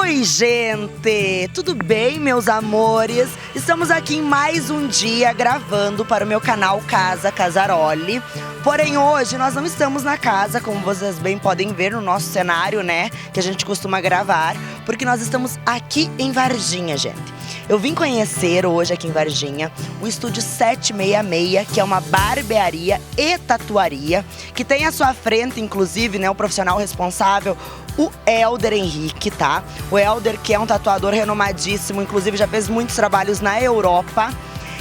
Oi, gente! Tudo bem, meus amores? Estamos aqui em mais um dia gravando para o meu canal Casa Casaroli. Porém, hoje nós não estamos na casa, como vocês bem podem ver no nosso cenário, né? Que a gente costuma gravar, porque nós estamos aqui em Varginha, gente. Eu vim conhecer hoje aqui em Varginha o Estúdio 766, que é uma barbearia e tatuaria, que tem à sua frente, inclusive, né, o profissional responsável, o Helder Henrique, tá? O Helder, que é um tatuador renomadíssimo, inclusive já fez muitos trabalhos na Europa.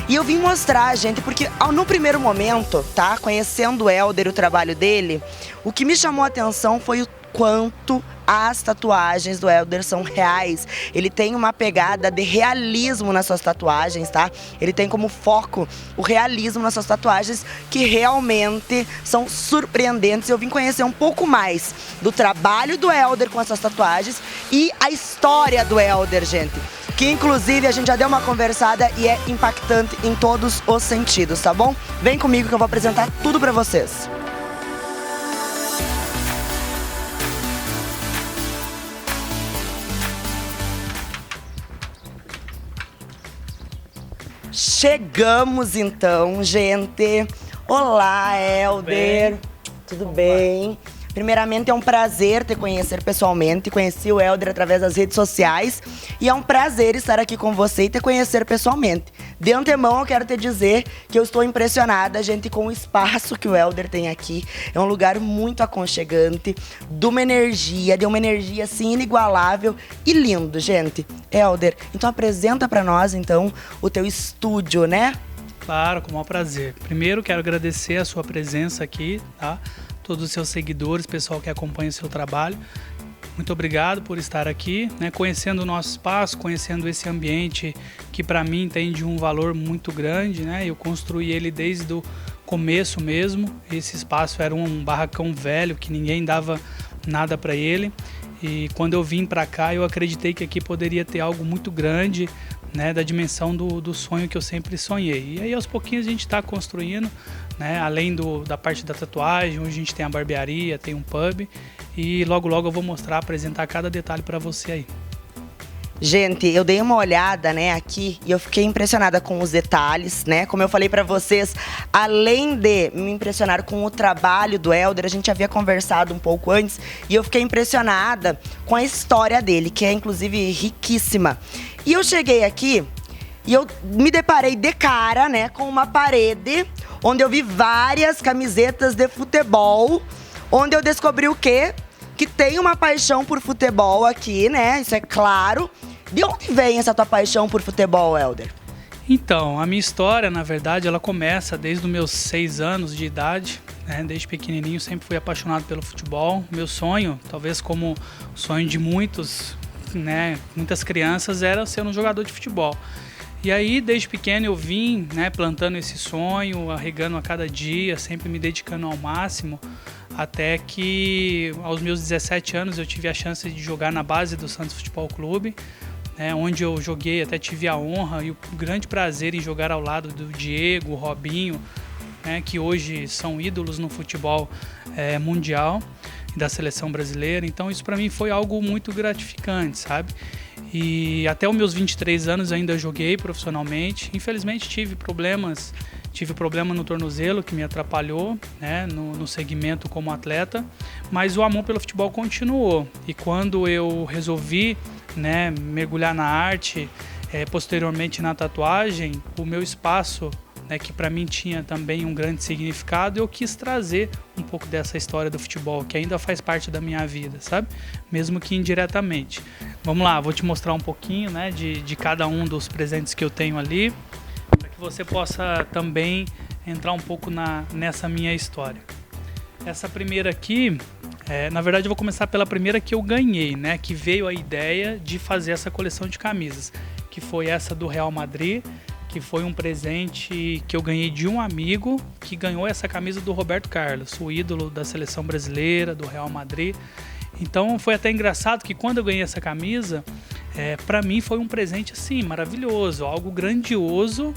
E eu vim mostrar, gente, porque no primeiro momento, tá? Conhecendo o Helder e o trabalho dele, o que me chamou a atenção foi o quanto as tatuagens do Helder são reais. Ele tem uma pegada de realismo nas suas tatuagens, tá? Ele tem como foco o realismo nas suas tatuagens, que realmente são surpreendentes. Eu vim conhecer um pouco mais do trabalho do Helder com essas tatuagens e a história do Helder, gente. Que inclusive a gente já deu uma conversada e é impactante em todos os sentidos, tá bom? Vem comigo que eu vou apresentar tudo pra vocês. Chegamos então, gente. Olá, Helder. Tudo bem? Primeiramente, é um prazer te conhecer pessoalmente. Conheci o Helder através das redes sociais. E é um prazer estar aqui com você e te conhecer pessoalmente. De antemão, eu quero te dizer que eu estou impressionada, gente, com o espaço que o Helder tem aqui. É um lugar muito aconchegante, de uma energia assim, inigualável e lindo, gente. Helder, então apresenta para nós, então, o teu estúdio, né? Claro, com o maior prazer. Primeiro, quero agradecer a sua presença aqui, tá? Todos os seus seguidores, pessoal que acompanha o seu trabalho. Muito obrigado por estar aqui, né, conhecendo o nosso espaço, conhecendo esse ambiente que para mim tem de um valor muito grande, né? Eu construí ele desde o começo mesmo. Esse espaço era um barracão velho que ninguém dava nada para ele. E quando eu vim para cá, eu acreditei que aqui poderia ter algo muito grande, né, da dimensão do sonho que eu sempre sonhei. E aí aos pouquinhos a gente está construindo, né, além da parte da tatuagem, onde a gente tem a barbearia, tem um pub, e logo logo eu vou mostrar, apresentar cada detalhe para você aí. Gente, eu dei uma olhada, né, aqui e eu fiquei impressionada com os detalhes, né? Como eu falei pra vocês, além de me impressionar com o trabalho do Helder, a gente havia conversado um pouco antes e eu fiquei impressionada com a história dele, que é inclusive riquíssima. E eu cheguei aqui e eu me deparei de cara, né, com uma parede onde eu vi várias camisetas de futebol, onde eu descobri o quê? Que tem uma paixão por futebol aqui, né? Isso é claro. De onde vem essa tua paixão por futebol, Helder? Então, a minha história, na verdade, ela começa desde os meus 6 anos de idade, né? Desde pequenininho sempre fui apaixonado pelo futebol. Meu sonho, talvez como o sonho de muitos, né, muitas crianças, era ser um jogador de futebol. E aí, desde pequeno, eu vim, né, plantando esse sonho, arregando a cada dia, sempre me dedicando ao máximo, até que aos meus 17 anos eu tive a chance de jogar na base do Santos Futebol Clube, né, onde eu joguei, até tive a honra e o grande prazer em jogar ao lado do Diego, Robinho, né, que hoje são ídolos no futebol mundial e da seleção brasileira. Então isso para mim foi algo muito gratificante, sabe? E até os meus 23 anos ainda joguei profissionalmente. Infelizmente tive problema no tornozelo que me atrapalhou, né, no segmento como atleta, mas o amor pelo futebol continuou. E quando eu resolvi, né, mergulhar na arte, posteriormente na tatuagem, o meu espaço, né, que para mim tinha também um grande significado, eu quis trazer um pouco dessa história do futebol, que ainda faz parte da minha vida, sabe? Mesmo que indiretamente. Vamos lá, vou te mostrar um pouquinho, né, de cada um dos presentes que eu tenho ali, para que você possa também entrar um pouco nessa minha história. Essa primeira aqui, na verdade eu vou começar pela primeira que eu ganhei, né, que veio a ideia de fazer essa coleção de camisas, que foi essa do Real Madrid, que foi um presente que eu ganhei de um amigo que ganhou essa camisa do Roberto Carlos, o ídolo da seleção brasileira, do Real Madrid. Então foi até engraçado que quando eu ganhei essa camisa, para mim foi um presente assim, maravilhoso, algo grandioso,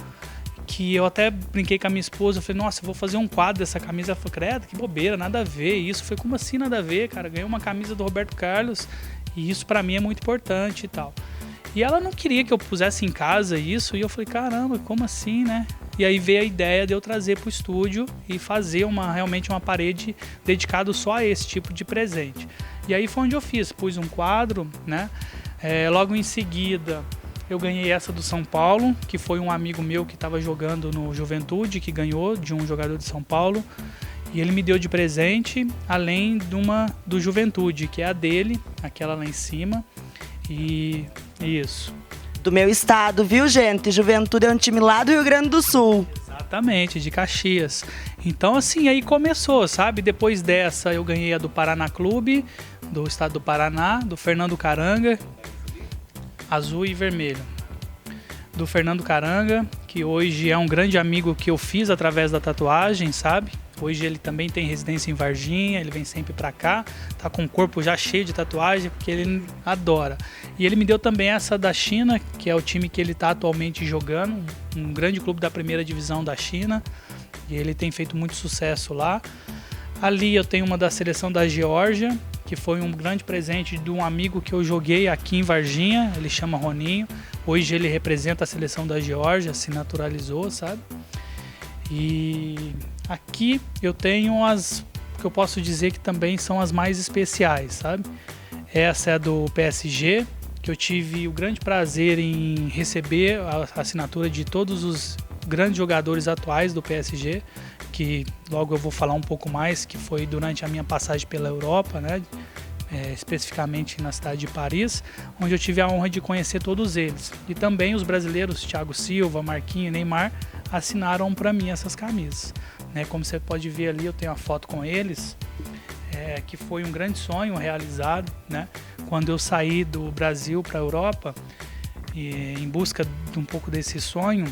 que eu até brinquei com a minha esposa, eu falei, nossa, eu vou fazer um quadro dessa camisa. Ela falou, credo, que bobeira, nada a ver. E isso foi como assim nada a ver, cara? Ganhei uma camisa do Roberto Carlos E isso para mim é muito importante e tal. E ela não queria que eu pusesse em casa isso, e eu falei, caramba, como assim, né? E aí veio a ideia de eu trazer para o estúdio e fazer realmente uma parede dedicada só a esse tipo de presente. E aí foi onde eu fiz, pus um quadro, né? Logo em seguida eu ganhei essa do São Paulo, que foi um amigo meu que estava jogando no Juventude, que ganhou de um jogador de São Paulo. E ele me deu de presente, além de uma do Juventude, que é a dele, aquela lá em cima. E isso. Do meu estado, viu, gente? Juventude é um time lá do Rio Grande do Sul. Exatamente, de Caxias. Então, assim, aí começou, sabe? Depois dessa, eu ganhei a do Paraná Clube, do estado do Paraná, do Fernando Caranga, azul e vermelho. Do Fernando Caranga, que hoje é um grande amigo que eu fiz através da tatuagem, sabe? Hoje ele também tem residência em Varginha, ele vem sempre pra cá, tá com o corpo já cheio de tatuagem, porque ele adora. E ele me deu também essa da China, que é o time que ele tá atualmente jogando, um grande clube da primeira divisão da China, e ele tem feito muito sucesso lá. Ali eu tenho uma da seleção da Geórgia, que foi um grande presente de um amigo que eu joguei aqui em Varginha, ele chama Roninho. Hoje ele representa a seleção da Geórgia, se naturalizou, sabe? E aqui eu tenho as que eu posso dizer que também são as mais especiais, sabe? Essa é a do PSG, que eu tive o grande prazer em receber a assinatura de todos os grandes jogadores atuais do PSG, que logo eu vou falar um pouco mais, que foi durante a minha passagem pela Europa, né? Especificamente na cidade de Paris, onde eu tive a honra de conhecer todos eles. E também os brasileiros, Thiago Silva, Marquinhos e Neymar, assinaram para mim essas camisas. Como você pode ver ali, eu tenho uma foto com eles, que foi um grande sonho realizado, né? Quando eu saí do Brasil para a Europa, em busca de um pouco desse sonho,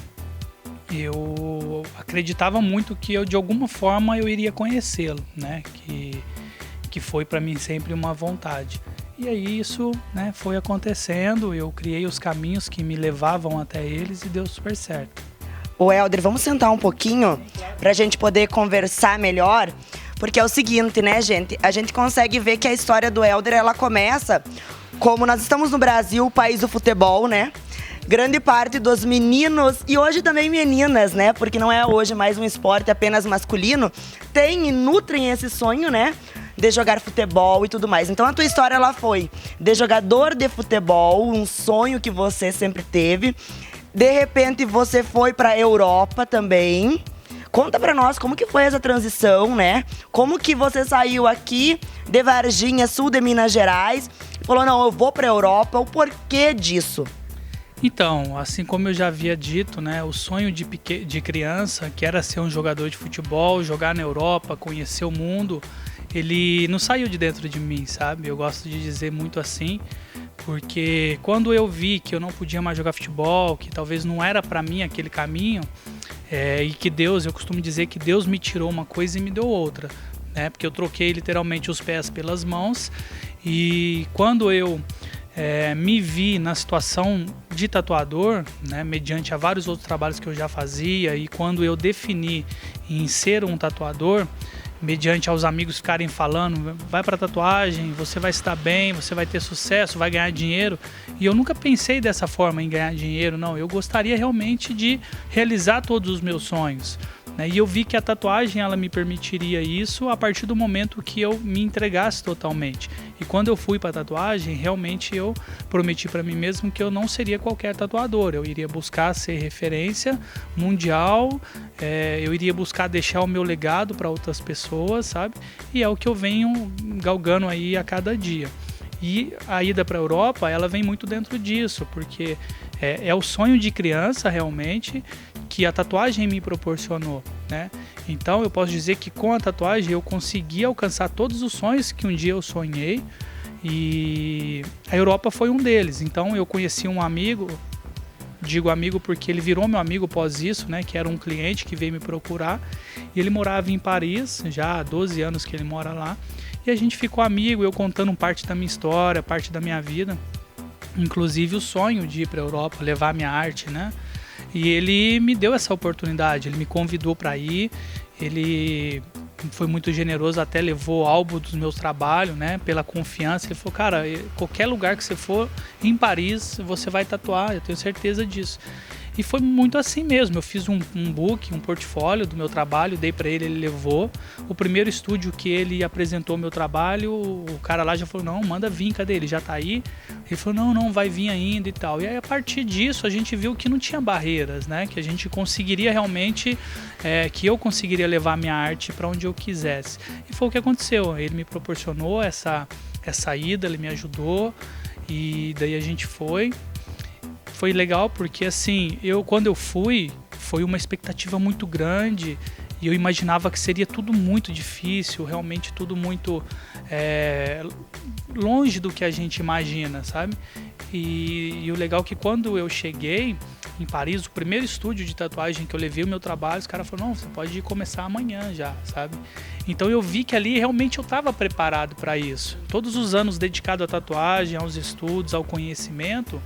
eu acreditava muito que eu, de alguma forma, eu iria conhecê-lo, né? Que foi para mim sempre uma vontade. E aí isso, né, foi acontecendo, eu criei os caminhos que me levavam até eles e deu super certo. Ô Helder, vamos sentar um pouquinho pra gente poder conversar melhor, porque é o seguinte, né, gente? A gente consegue ver que a história do Helder, ela começa como nós estamos no Brasil, o país do futebol, né? Grande parte dos meninos e hoje também meninas, né? Porque não é hoje mais um esporte apenas masculino, tem e nutrem esse sonho, né? De jogar futebol e tudo mais. Então a tua história, ela foi de jogador de futebol, um sonho que você sempre teve. De repente você foi pra Europa também. Conta pra nós como que foi essa transição, né? Como que você saiu aqui de Varginha, sul de Minas Gerais, e falou, não, eu vou pra Europa, o porquê disso? Então, assim como eu já havia dito, né, o sonho de criança, que era ser um jogador de futebol, jogar na Europa, conhecer o mundo, ele não saiu de dentro de mim, sabe? Eu gosto de dizer muito assim, porque quando eu vi que eu não podia mais jogar futebol, que talvez não era para mim aquele caminho, e que Deus, eu costumo dizer que Deus me tirou uma coisa e me deu outra, né? Porque eu troquei literalmente os pés pelas mãos, e quando eu me vi na situação de tatuador, né, mediante a vários outros trabalhos que eu já fazia, e quando eu defini em ser um tatuador, mediante aos amigos ficarem falando, vai para tatuagem, você vai estar bem, você vai ter sucesso, vai ganhar dinheiro. E eu nunca pensei dessa forma em ganhar dinheiro, não. Eu gostaria realmente de realizar todos os meus sonhos, né? E eu vi que a tatuagem, ela me permitiria isso a partir do momento que eu me entregasse totalmente. E quando eu fui para a tatuagem, realmente eu prometi para mim mesmo que eu não seria qualquer tatuador. Eu iria buscar ser referência mundial, eu iria buscar deixar o meu legado para outras pessoas, sabe? E é o que eu venho galgando aí a cada dia. E a ida para a Europa, ela vem muito dentro disso, porque é o sonho de criança realmente que a tatuagem me proporcionou, né? Então eu posso dizer que com a tatuagem eu consegui alcançar todos os sonhos que um dia eu sonhei, e a Europa foi um deles. Então eu conheci um amigo, digo amigo porque ele virou meu amigo após isso, né? Que era um cliente que veio me procurar, e ele morava em Paris, já há 12 anos que ele mora lá, e a gente ficou amigo, eu contando parte da minha história, parte da minha vida, inclusive o sonho de ir para a Europa, levar a minha arte, né? E ele me deu essa oportunidade, ele me convidou para ir, ele foi muito generoso, até levou álbum dos meus trabalhos, né? Pela confiança. Ele falou, cara, qualquer lugar que você for em Paris, você vai tatuar, eu tenho certeza disso. E foi muito assim mesmo. Eu fiz um book, um portfólio do meu trabalho, dei para ele levou. O primeiro estúdio que ele apresentou o meu trabalho, o cara lá já falou, não, manda vir, cadê ele? Já tá aí? Ele falou, não, vai vir ainda e tal. E aí, a partir disso, a gente viu que não tinha barreiras, né? Que a gente conseguiria realmente, que eu conseguiria levar a minha arte para onde eu quisesse. E foi o que aconteceu. Ele me proporcionou essa ida, ele me ajudou e daí a gente foi. Foi legal porque, assim, quando eu fui, foi uma expectativa muito grande e eu imaginava que seria tudo muito difícil, realmente tudo muito longe do que a gente imagina, sabe? E o legal é que quando eu cheguei em Paris, o primeiro estúdio de tatuagem que eu levei o meu trabalho, os caras falaram, não, você pode começar amanhã já, sabe? Então eu vi que ali realmente eu estava preparado para isso. Todos os anos dedicado à tatuagem, aos estudos, ao conhecimento,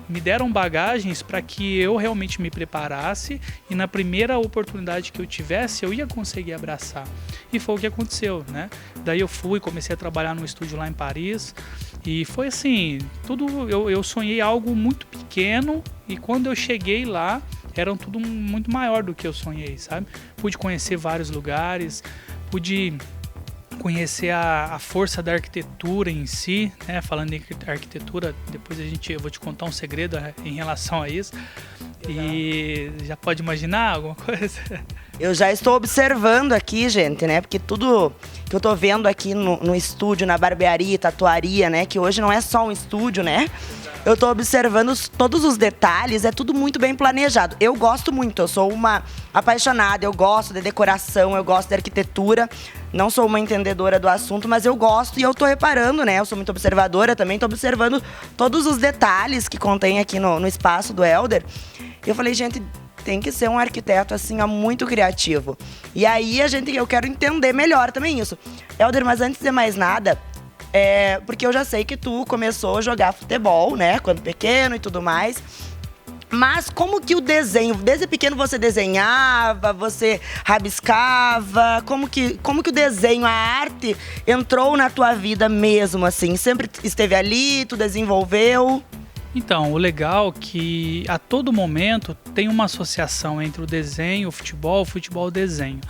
me deram bagagens para que eu realmente me preparasse e na primeira oportunidade que eu tivesse, eu ia conseguir abraçar. E foi o que aconteceu, né? Daí eu comecei a trabalhar num estúdio lá em Paris e foi assim, eu sonhei algo muito pequeno e quando eu cheguei lá, era tudo muito maior do que eu sonhei, sabe? Pude conhecer vários lugares, pude conhecer a força da arquitetura em si, né? Falando em arquitetura, depois eu vou te contar um segredo em relação a isso. E já pode imaginar alguma coisa? Eu já estou observando aqui, gente, né? Porque tudo que eu tô vendo aqui no estúdio, na barbearia, tatuaria, né? Que hoje não é só um estúdio, né? Eu tô observando todos os detalhes, é tudo muito bem planejado. Eu gosto muito, eu sou uma apaixonada, eu gosto de decoração, eu gosto de arquitetura. Não sou uma entendedora do assunto, mas eu gosto e eu tô reparando, né? Eu sou muito observadora também, tô observando todos os detalhes que contém aqui no espaço do Helder. Eu falei, gente, tem que ser um arquiteto, assim, muito criativo. E aí, eu quero entender melhor também isso. Helder, mas antes de mais nada, porque eu já sei que tu começou a jogar futebol, né? Quando pequeno e tudo mais. Mas como que o desenho, desde pequeno você desenhava, você rabiscava, como que o desenho, a arte entrou na tua vida mesmo, assim? Sempre esteve ali, tu desenvolveu? Então, o legal é que a todo momento tem uma associação entre o desenho, o futebol e desenho.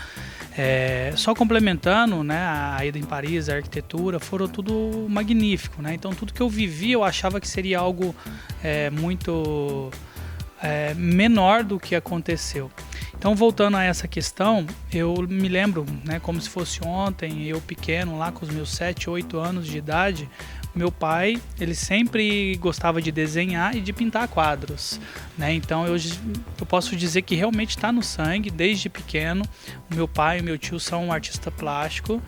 Só complementando, né, a ida em Paris, a arquitetura, foram tudo magnífico, né? Então tudo que eu vivi eu achava que seria algo muito menor do que aconteceu. Então, voltando a essa questão, eu me lembro, né, como se fosse ontem, eu pequeno, lá com os meus 7, 8 anos de idade, meu pai, ele sempre gostava de desenhar e de pintar quadros, né? Então eu posso dizer que realmente está no sangue, desde pequeno. O meu pai e meu tio são um artista plástico.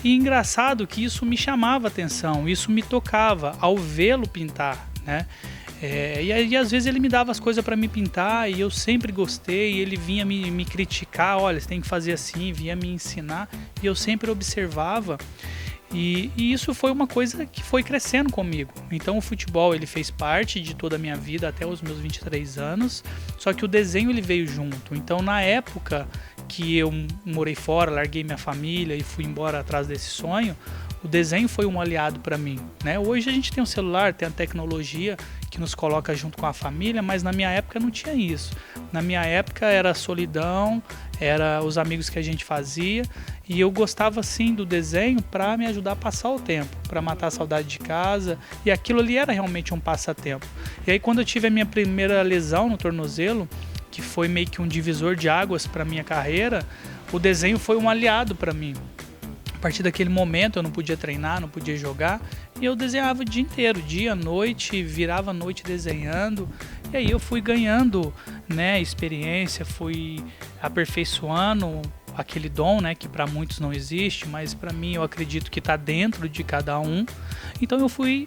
E engraçado que isso me chamava atenção, isso me tocava ao vê-lo pintar, né? E aí às vezes ele me dava as coisas para me pintar e eu sempre gostei, e ele vinha me criticar, olha, você tem que fazer assim, vinha me ensinar, e eu sempre observava. E isso foi uma coisa que foi crescendo comigo. Então o futebol ele fez parte de toda a minha vida até os meus 23 anos, só que o desenho ele veio junto. Então na época que eu morei fora, larguei minha família e fui embora atrás desse sonho, o desenho foi um aliado para mim, né? Hoje a gente tem um celular, tem a tecnologia que nos coloca junto com a família, mas na minha época não tinha isso. Na minha época era solidão, era os amigos que a gente fazia, e eu gostava sim do desenho para me ajudar a passar o tempo, para matar a saudade de casa, e aquilo ali era realmente um passatempo. E aí quando eu tive a minha primeira lesão no tornozelo, que foi meio que um divisor de águas para minha carreira, o desenho foi um aliado para mim. A partir daquele momento eu não podia treinar, não podia jogar, e eu desenhava o dia inteiro, dia, noite, virava a noite desenhando. E aí eu fui ganhando, né, experiência, fui aperfeiçoando aquele dom, né, que para muitos não existe, mas para mim eu acredito que está dentro de cada um. Então eu fui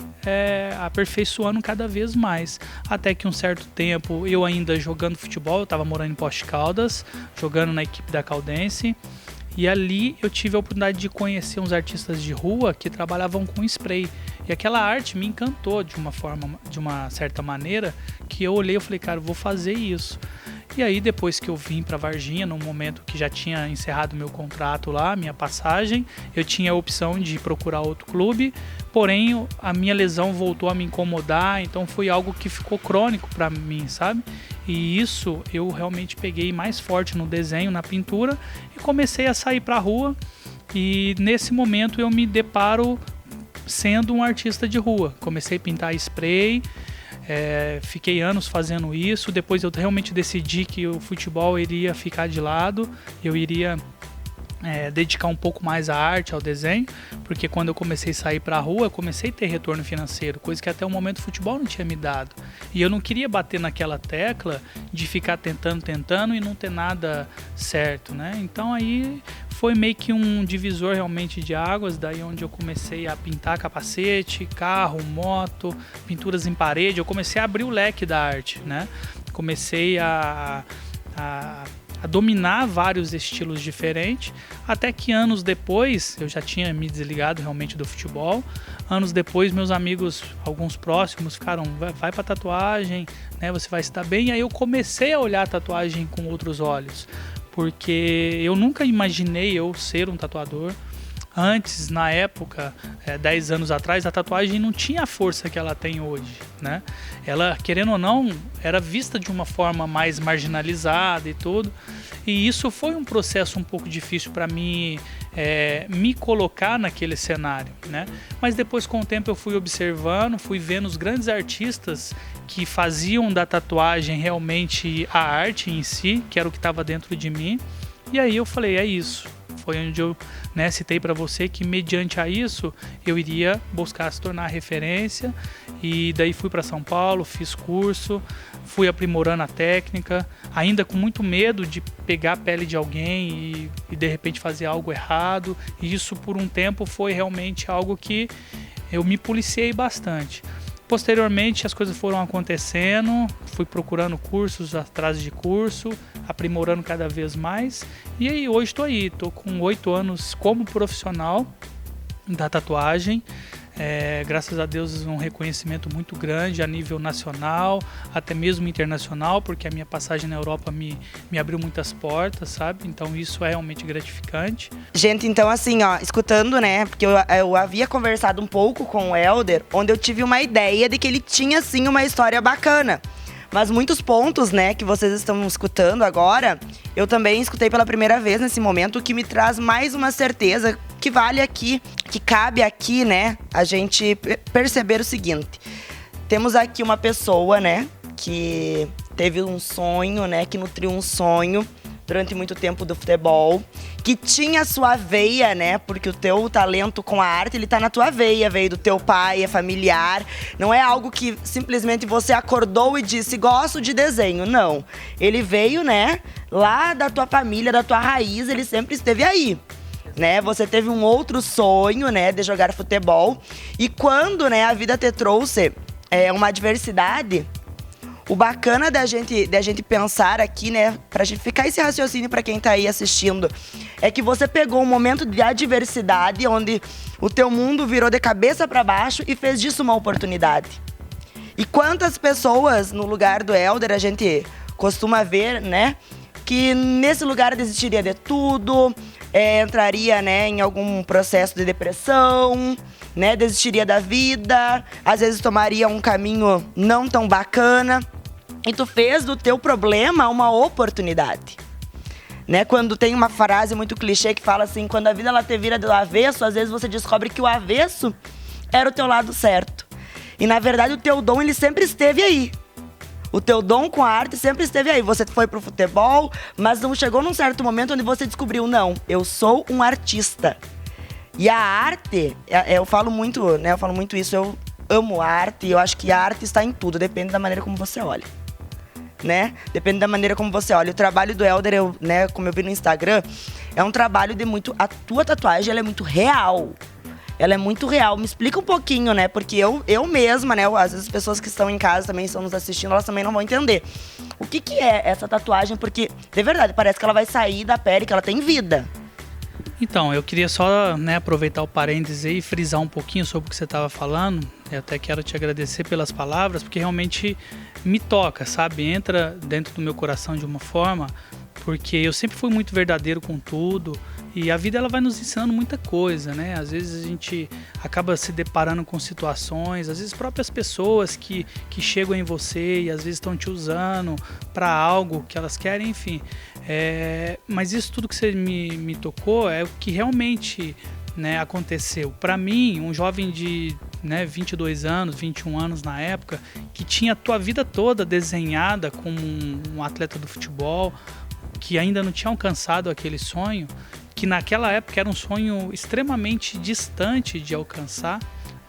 aperfeiçoando cada vez mais, até que um certo tempo eu ainda jogando futebol, eu estava morando em Poços de Caldas, jogando na equipe da Caldense. E ali eu tive a oportunidade de conhecer uns artistas de rua que trabalhavam com spray. E aquela arte me encantou de uma certa maneira, que eu olhei e falei, cara, eu vou fazer isso. E aí depois que eu vim para Varginha, no momento que já tinha encerrado meu contrato lá, minha passagem, eu tinha a opção de procurar outro clube, porém a minha lesão voltou a me incomodar, então foi algo que ficou crônico para mim, sabe? E isso eu realmente peguei mais forte no desenho, na pintura, e comecei a sair para a rua, e nesse momento eu me deparo sendo um artista de rua. Comecei a pintar spray, fiquei anos fazendo isso, depois eu realmente decidi que o futebol iria ficar de lado, eu iria dedicar um pouco mais à arte, ao desenho, porque quando eu comecei a sair para a rua, eu comecei a ter retorno financeiro, coisa que até o momento o futebol não tinha me dado. E eu não queria bater naquela tecla de ficar tentando e não ter nada certo, né? Então aí foi meio que um divisor realmente de águas, daí onde eu comecei a pintar capacete, carro, moto, pinturas em parede, eu comecei a abrir o leque da arte, né? Comecei a dominar vários estilos diferentes, até que anos depois, eu já tinha me desligado realmente do futebol, anos depois meus amigos, alguns próximos, ficaram, vai pra tatuagem, né, você vai se dar bem, e aí eu comecei a olhar a tatuagem com outros olhos, porque eu nunca imaginei eu ser um tatuador. Antes, na época, 10 anos atrás, a tatuagem não tinha a força que ela tem hoje, né? Ela, querendo ou não, era vista de uma forma mais marginalizada e tudo. E isso foi um processo um pouco difícil para mim me colocar naquele cenário, né? Mas depois, com o tempo, eu fui observando, fui vendo os grandes artistas que faziam da tatuagem realmente a arte em si, que era o que estava dentro de mim. E aí eu falei, é isso. Foi onde eu citei para você que mediante a isso eu iria buscar se tornar referência, e daí fui para São Paulo, fiz curso, fui aprimorando a técnica, ainda com muito medo de pegar a pele de alguém e de repente fazer algo errado, e isso por um tempo foi realmente algo que eu me policiei bastante. Posteriormente as coisas foram acontecendo, fui procurando cursos atrás de curso, aprimorando cada vez mais, e aí hoje estou com 8 anos como profissional da tatuagem. Graças a Deus um reconhecimento muito grande a nível nacional, até mesmo internacional, porque a minha passagem na Europa me abriu muitas portas, sabe? Então isso é realmente gratificante. Gente, então assim, ó, escutando, né, porque eu havia conversado um pouco com o Helder, onde eu tive uma ideia de que ele tinha sim uma história bacana. Mas muitos pontos, né, que vocês estão escutando agora, eu também escutei pela primeira vez nesse momento, o que me traz mais uma certeza que vale aqui, que cabe aqui, né, a gente perceber o seguinte. Temos aqui uma pessoa, né, que teve um sonho, né, que nutriu um sonho durante muito tempo do futebol, que tinha sua veia, né? Porque o teu talento com a arte, ele tá na tua veia, veio do teu pai, é familiar. Não é algo que simplesmente você acordou e disse, gosto de desenho. Não. Ele veio, né, lá da tua família, da tua raiz, ele sempre esteve aí. Né, você teve um outro sonho, né, de jogar futebol. E quando, né, a vida te trouxe uma adversidade, o bacana da gente pensar aqui, né, pra gente ficar esse raciocínio pra quem tá aí assistindo, é que você pegou um momento de adversidade onde o teu mundo virou de cabeça pra baixo e fez disso uma oportunidade. E quantas pessoas no lugar do Helder a gente costuma ver, né, que nesse lugar desistiria de tudo, entraria, né, em algum processo de depressão, né, desistiria da vida, às vezes tomaria um caminho não tão bacana. E tu fez do teu problema uma oportunidade. Né? Quando tem uma frase muito clichê que fala assim, quando a vida ela te vira do avesso, às vezes você descobre que o avesso era o teu lado certo. E na verdade o teu dom, ele sempre esteve aí. O teu dom com a arte sempre esteve aí. Você foi pro futebol, mas não chegou num certo momento onde você descobriu, não, eu sou um artista. E a arte, eu falo muito, né? Eu falo muito isso, eu amo a arte, e eu acho que a arte está em tudo, depende da maneira como você olha. Né? Depende da maneira como você olha. O trabalho do Helder, né, como eu vi no Instagram, é um trabalho de muito... A tua tatuagem, ela é muito real. Ela é muito real. Me explica um pouquinho, né? Porque eu mesma, né? Às vezes as pessoas que estão em casa também estão nos assistindo, elas também não vão entender. O que é essa tatuagem? Porque, de verdade, parece que ela vai sair da pele, que ela tem vida. Então, eu queria só, né, aproveitar o parênteses e frisar um pouquinho sobre o que você estava falando. Eu até quero te agradecer pelas palavras, porque realmente me toca, sabe? Entra dentro do meu coração de uma forma, porque eu sempre fui muito verdadeiro com tudo. E a vida ela vai nos ensinando muita coisa, né? Às vezes a gente acaba se deparando com situações, às vezes próprias pessoas que chegam em você e às vezes estão te usando para algo que elas querem, enfim. Mas isso tudo que você me tocou é o que realmente, né, aconteceu. Para mim, um jovem de 22 anos, 21 anos na época, que tinha a tua vida toda desenhada como um atleta do futebol, que ainda não tinha alcançado aquele sonho, que naquela época era um sonho extremamente distante de alcançar,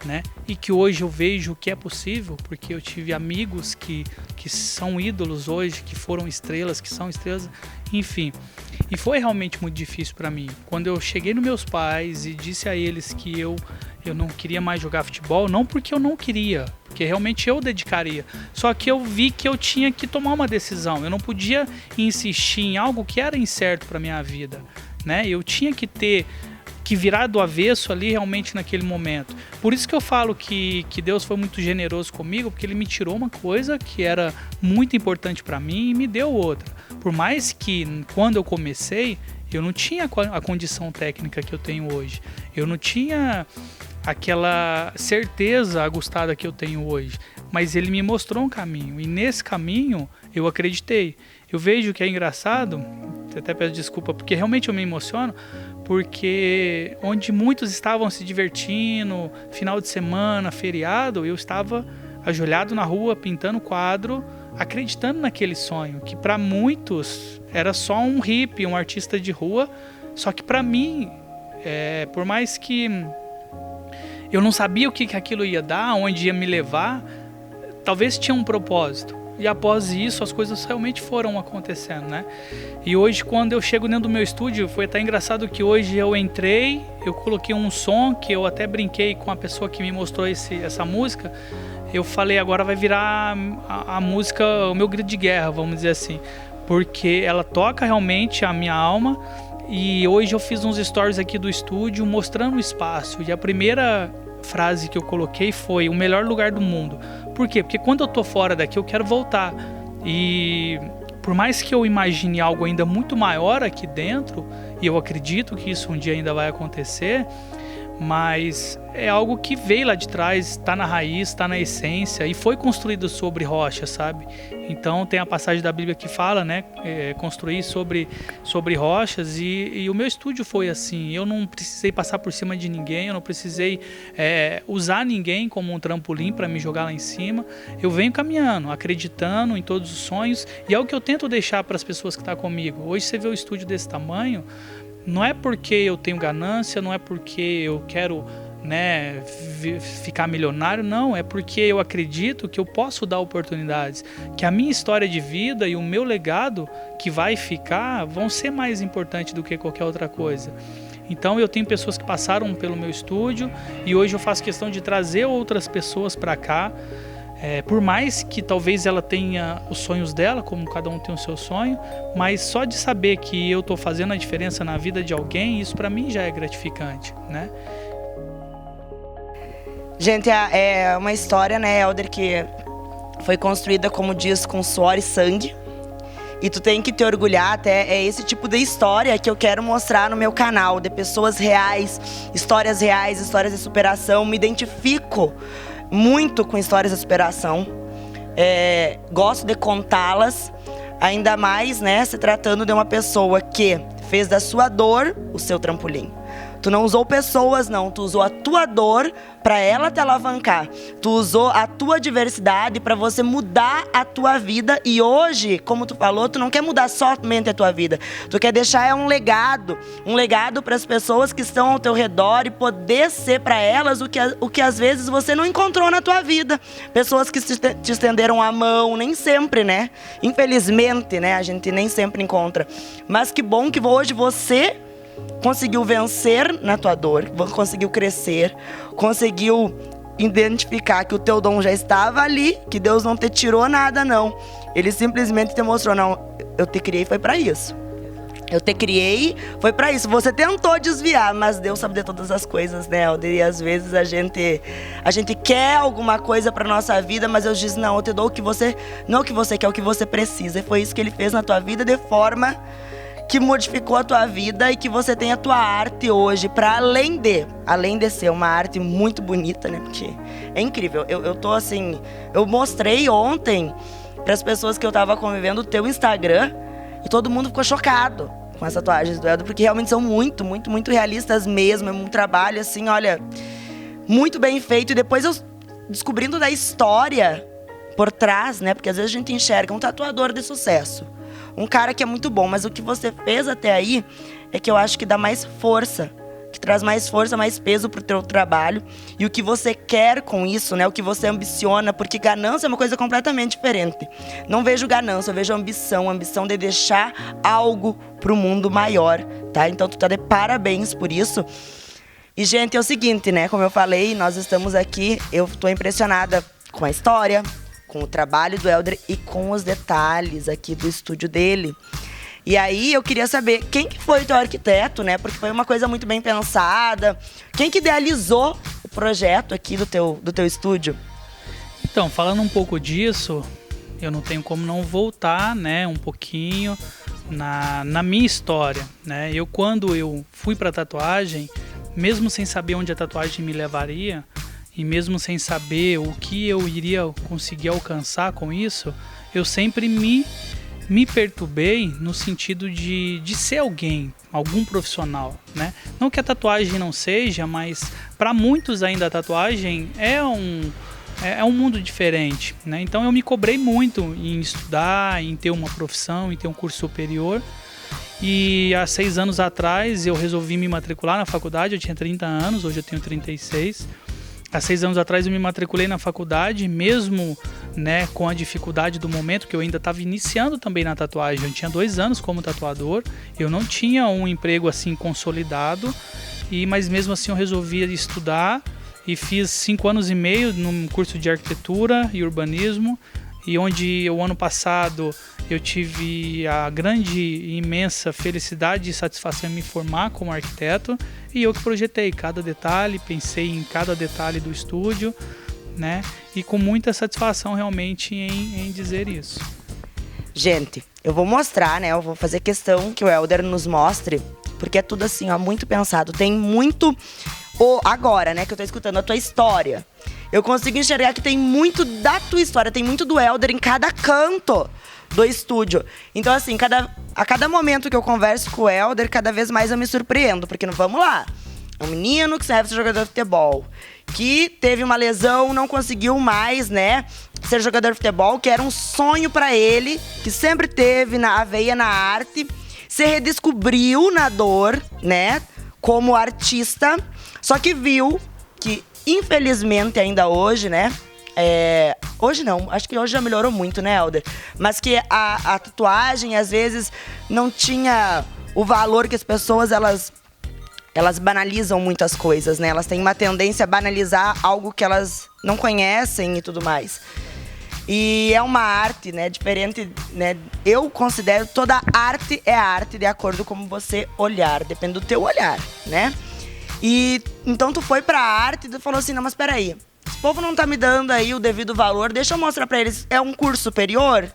né? E que hoje eu vejo que é possível, porque eu tive amigos que são ídolos hoje, que foram estrelas, que são estrelas, enfim. E foi realmente muito difícil para mim. Quando eu cheguei nos meus pais e disse a eles que eu não queria mais jogar futebol, não porque eu não queria, porque realmente eu dedicaria. Só que eu vi que eu tinha que tomar uma decisão. Eu não podia insistir em algo que era incerto para minha vida, né? Eu tinha que virar do avesso ali realmente naquele momento. Por isso que eu falo que Deus foi muito generoso comigo, porque Ele me tirou uma coisa que era muito importante para mim e me deu outra. Por mais que quando eu comecei, eu não tinha a condição técnica que eu tenho hoje. Eu não tinha aquela certeza aguçada que eu tenho hoje. Mas Ele me mostrou um caminho. E nesse caminho eu acreditei. Eu vejo que é engraçado, até peço desculpa, porque realmente eu me emociono, porque onde muitos estavam se divertindo, final de semana, feriado, eu estava ajoelhado na rua, pintando quadro, acreditando naquele sonho, que para muitos era só um hippie, um artista de rua, só que para mim, por mais que eu não sabia o que aquilo ia dar, onde ia me levar, talvez tinha um propósito. E após isso, as coisas realmente foram acontecendo, né? E hoje, quando eu chego dentro do meu estúdio, foi até engraçado que hoje eu entrei, eu coloquei um som, que eu até brinquei com a pessoa que me mostrou essa música. Eu falei, agora vai virar a música, o meu grito de guerra, vamos dizer assim. Porque ela toca realmente a minha alma. E hoje eu fiz uns stories aqui do estúdio mostrando o espaço. E a primeira frase que eu coloquei foi: o melhor lugar do mundo. Por quê? Porque quando eu tô fora daqui eu quero voltar. E por mais que eu imagine algo ainda muito maior aqui dentro, e eu acredito que isso um dia ainda vai acontecer, mas é algo que veio lá de trás, está na raiz, está na essência e foi construído sobre rocha, sabe? Então tem a passagem da Bíblia que fala, né, construir sobre rochas e o meu estúdio foi assim. Eu não precisei passar por cima de ninguém, eu não precisei usar ninguém como um trampolim para me jogar lá em cima. Eu venho caminhando, acreditando em todos os sonhos e é o que eu tento deixar para as pessoas que estão comigo. Hoje você vê o estúdio desse tamanho, não é porque eu tenho ganância, não é porque eu quero, né, ficar milionário, não, é porque eu acredito que eu posso dar oportunidades, que a minha história de vida e o meu legado que vai ficar vão ser mais importantes do que qualquer outra coisa. Então eu tenho pessoas que passaram pelo meu estúdio e hoje eu faço questão de trazer outras pessoas para cá. Por mais que talvez ela tenha os sonhos dela, como cada um tem o seu sonho, mas só de saber que eu estou fazendo a diferença na vida de alguém, isso para mim já é gratificante, né? Gente, é uma história, né, Helder, que foi construída, como diz, com suor e sangue. E tu tem que te orgulhar, até é esse tipo de história que eu quero mostrar no meu canal, de pessoas reais, histórias de superação. Me identifico muito com histórias de superação, gosto de contá-las, ainda mais, né, se tratando de uma pessoa que fez da sua dor o seu trampolim. Tu não usou pessoas, não, tu usou a tua dor para ela te alavancar. Tu usou a tua diversidade para você mudar a tua vida. E hoje, como tu falou, tu não quer mudar somente a tua vida. Tu quer deixar um legado para as pessoas que estão ao teu redor e poder ser para elas o que às vezes você não encontrou na tua vida. Pessoas que te estenderam a mão, nem sempre, né? Infelizmente, né? A gente nem sempre encontra. Mas que bom que hoje você conseguiu vencer na tua dor, conseguiu crescer, conseguiu identificar que o teu dom já estava ali, que Deus não te tirou nada, não. Ele simplesmente te mostrou, não, eu te criei foi para isso. Eu te criei, foi pra isso. Você tentou desviar, mas Deus sabe de todas as coisas, né, Helder? E às vezes a gente quer alguma coisa pra nossa vida, mas eu disse, não, eu te dou o que você, não o que você quer, o que você precisa. E foi isso que ele fez na tua vida, de forma que modificou a tua vida e que você tem a tua arte hoje, pra além de ser uma arte muito bonita, né? Porque é incrível. Eu tô assim, eu mostrei ontem pras pessoas que eu tava convivendo o teu Instagram, e todo mundo ficou chocado com as tatuagens do Helder, porque realmente são muito, muito, muito realistas mesmo. É um trabalho, assim, olha, muito bem feito. E depois eu descobrindo da história por trás, né? Porque às vezes a gente enxerga um tatuador de sucesso, um cara que é muito bom, mas o que você fez até aí é que eu acho que dá mais força, que traz mais força, mais peso pro teu trabalho. E o que você quer com isso, né? O que você ambiciona, porque ganância é uma coisa completamente diferente. Não vejo ganância, eu vejo ambição de deixar algo pro mundo maior, tá? Então tu tá de parabéns por isso. E, gente, é o seguinte, né? Como eu falei, nós estamos aqui, eu tô impressionada com a história, com o trabalho do Helder e com os detalhes aqui do estúdio dele. E aí eu queria saber quem que foi o teu arquiteto, né? Porque foi uma coisa muito bem pensada. Quem que idealizou o projeto aqui do teu estúdio? Então, falando um pouco disso, eu não tenho como não voltar, né, um pouquinho na minha história, né? Quando eu fui para tatuagem, mesmo sem saber onde a tatuagem me levaria e mesmo sem saber o que eu iria conseguir alcançar com isso, eu sempre me perturbei no sentido de ser algum profissional, né? Não que a tatuagem não seja, mas para muitos ainda a tatuagem é um mundo diferente, né? Então eu me cobrei muito em estudar, em ter uma profissão, em ter um curso superior. E há 6 anos atrás eu resolvi me matricular na faculdade. Eu tinha 30 anos, hoje eu tenho 36. Há 6 anos atrás eu me matriculei na faculdade, mesmo, né, com a dificuldade do momento, que eu ainda estava iniciando também na tatuagem. Eu tinha 2 anos como tatuador, eu não tinha um emprego assim consolidado, mas mesmo assim eu resolvi estudar e fiz 5 anos e meio num curso de arquitetura e urbanismo, e onde o ano passado eu tive a grande e imensa felicidade e satisfação em me formar como arquiteto, e eu que projetei cada detalhe, pensei em cada detalhe do estúdio, né? E com muita satisfação realmente em dizer isso. Gente, eu vou mostrar, né? Eu vou fazer questão que o Helder nos mostre, porque é tudo assim, ó, muito pensado. Tem muito agora, né, que eu tô escutando a tua história. Eu consigo enxergar que tem muito da tua história, tem muito do Helder em cada canto do estúdio. Então, assim, a cada momento que eu converso com o Helder, cada vez mais eu me surpreendo. Porque, vamos lá, é um menino que serve ser jogador de futebol, que teve uma lesão, não conseguiu mais, né, ser jogador de futebol, que era um sonho pra ele, que sempre teve a veia na arte, se redescobriu na dor, né, como artista, só que viu que, infelizmente, ainda hoje, né, hoje não, acho que hoje já melhorou muito, né, Helder? Mas que a tatuagem, às vezes, não tinha o valor que as pessoas, elas banalizam muitas coisas, né? Elas têm uma tendência a banalizar algo que elas não conhecem e tudo mais. E é uma arte, né, diferente, né? Eu considero toda arte é arte de acordo com como você olhar, depende do teu olhar, né? E então tu foi pra arte e tu falou assim, não, mas peraí, o povo não tá me dando aí o devido valor, deixa eu mostrar pra eles, é um curso superior?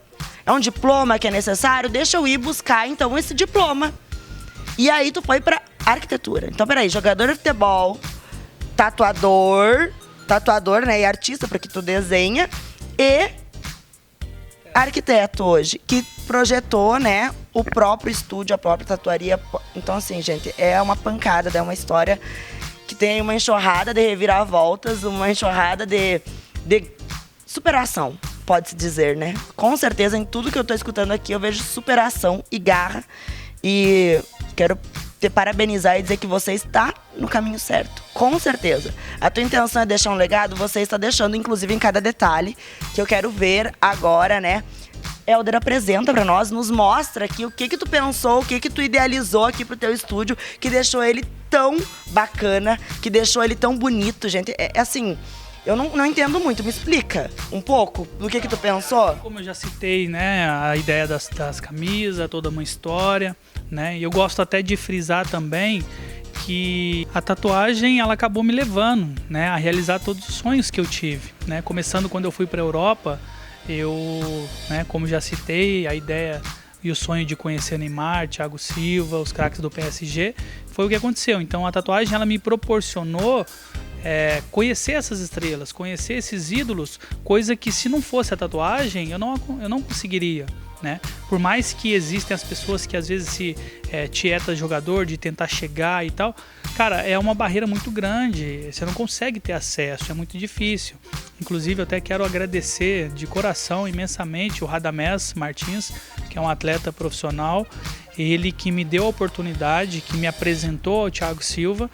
É um diploma que é necessário? Deixa eu ir buscar, então, esse diploma. E aí tu foi pra arquitetura. Então, peraí, jogador de futebol, tatuador, né, e artista, porque tu desenha, e arquiteto hoje, que projetou, né, o próprio estúdio, a própria tatuaria. Então, assim, gente, é uma pancada, é uma história que tem uma enxurrada de reviravoltas, uma enxurrada de superação, pode-se dizer, né? Com certeza, em tudo que eu tô escutando aqui, eu vejo superação e garra. E quero te parabenizar e dizer que você está no caminho certo, com certeza. A tua intenção é deixar um legado, você está deixando, inclusive, em cada detalhe, que eu quero ver agora, né? Helder, apresenta pra nós, nos mostra aqui o que tu pensou, o que tu idealizou aqui pro teu estúdio, que deixou ele tão bacana, que deixou ele tão bonito, gente. É assim, Eu não entendo muito, me explica um pouco do que tu pensou? Como eu já citei, né, a ideia das camisas, toda uma história, né, e eu gosto até de frisar também que a tatuagem ela acabou me levando, né, a realizar todos os sonhos que eu tive, né, começando quando eu fui para a Europa, né, como já citei, a ideia e o sonho de conhecer Neymar, Thiago Silva, os craques do PSG, foi o que aconteceu. Então a tatuagem ela me proporcionou conhecer essas estrelas, conhecer esses ídolos, coisa que se não fosse a tatuagem eu não conseguiria, né? Por mais que existem as pessoas que às vezes se tieta jogador de tentar chegar e tal, cara, é uma barreira muito grande, você não consegue ter acesso, é muito difícil. Inclusive eu até quero agradecer de coração imensamente o Radamés Martins, que é um atleta profissional, ele que me deu a oportunidade, que me apresentou ao Thiago Silva,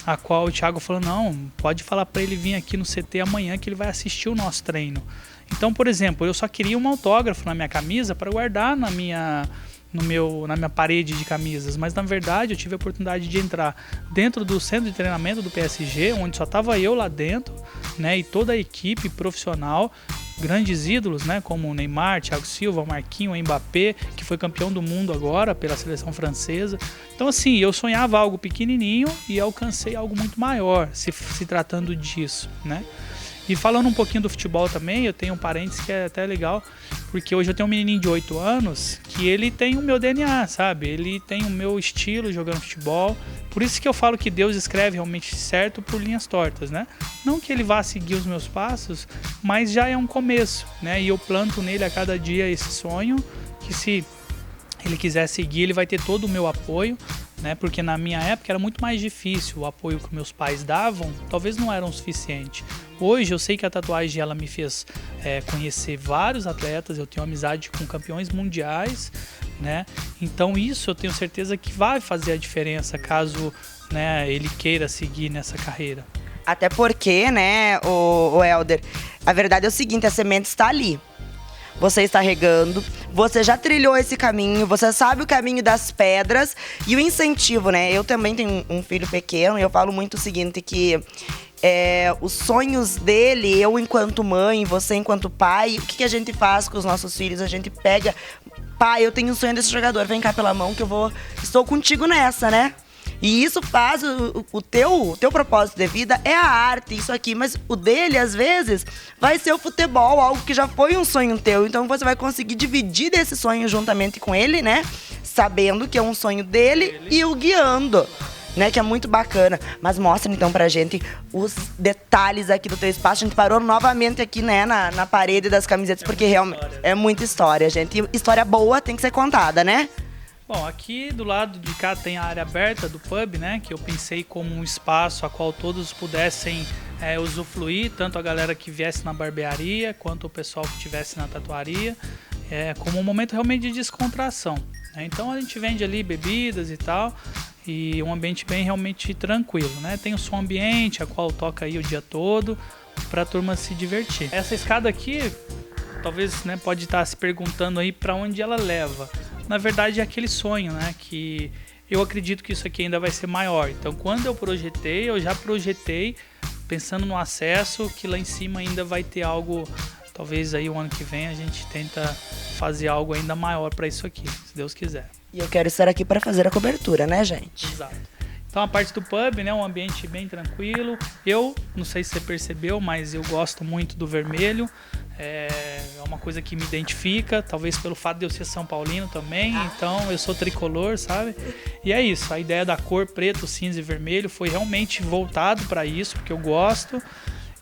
a qual o Thiago falou, não, pode falar para ele vir aqui no CT amanhã que ele vai assistir o nosso treino. Então, por exemplo, eu só queria um autógrafo na minha camisa para guardar na minha parede de camisas, mas na verdade eu tive a oportunidade de entrar dentro do centro de treinamento do PSG, onde só estava eu lá dentro, né, e toda a equipe profissional, grandes ídolos, né, como o Neymar, Thiago Silva, Marquinhos, Mbappé, que foi campeão do mundo agora pela seleção francesa. Então assim, eu sonhava algo pequenininho e alcancei algo muito maior, se tratando disso, né? E falando um pouquinho do futebol também, eu tenho um parênteses que é até legal, porque hoje eu tenho um menininho de 8 anos que ele tem o meu DNA, sabe? Ele tem o meu estilo jogando futebol. Por isso que eu falo que Deus escreve realmente certo por linhas tortas, né? Não que ele vá seguir os meus passos, mas já é um começo, né? E eu planto nele a cada dia esse sonho, que se ele quiser seguir, ele vai ter todo o meu apoio, né? Porque na minha época era muito mais difícil, o apoio que meus pais davam talvez não era o suficiente. Hoje eu sei que a tatuagem ela me fez conhecer vários atletas, eu tenho amizade com campeões mundiais, né? Então isso eu tenho certeza que vai fazer a diferença caso, né, ele queira seguir nessa carreira. Até porque, né, o Helder, a verdade é o seguinte, a semente está ali. Você está regando, você já trilhou esse caminho, você sabe o caminho das pedras e o incentivo, né? Eu também tenho um filho pequeno e eu falo muito o seguinte, que os sonhos dele, eu enquanto mãe, você enquanto pai, o que a gente faz com os nossos filhos? A gente pega, pai, eu tenho um sonho desse jogador, vem cá pela mão que estou contigo nessa, né? E isso faz o teu propósito de vida é a arte, isso aqui. Mas o dele, às vezes, vai ser o futebol, algo que já foi um sonho teu. Então você vai conseguir dividir esse sonho juntamente com ele, né? Sabendo que é um sonho dele e o guiando, né? Que é muito bacana. Mas mostra então pra gente os detalhes aqui do teu espaço. A gente parou novamente aqui, né? Na parede das camisetas, porque realmente é muita história, gente. E história boa tem que ser contada, né? Bom, aqui do lado de cá tem a área aberta do pub, né? Que eu pensei como um espaço a qual todos pudessem usufruir, tanto a galera que viesse na barbearia, quanto o pessoal que estivesse na tatuaria, como um momento realmente de descontração, né? Então a gente vende ali bebidas e tal, e um ambiente bem realmente tranquilo, né? Tem o som ambiente, a qual toca aí o dia todo, para a turma se divertir. Essa escada aqui, talvez, né, pode estar se perguntando aí para onde ela leva. Na verdade é aquele sonho, né, que eu acredito que isso aqui ainda vai ser maior. Então quando eu já projetei pensando no acesso, que lá em cima ainda vai ter algo, talvez aí o ano que vem a gente tenta fazer algo ainda maior para isso aqui, se Deus quiser. E eu quero estar aqui para fazer a cobertura, né, gente? Exato. Então a parte do pub, né, um ambiente bem tranquilo. Eu, não sei se você percebeu, mas eu gosto muito do vermelho. É uma coisa que me identifica, talvez pelo fato de eu ser São Paulino também, então eu sou tricolor, sabe? E é isso, a ideia da cor preto, cinza e vermelho foi realmente voltado para isso, porque eu gosto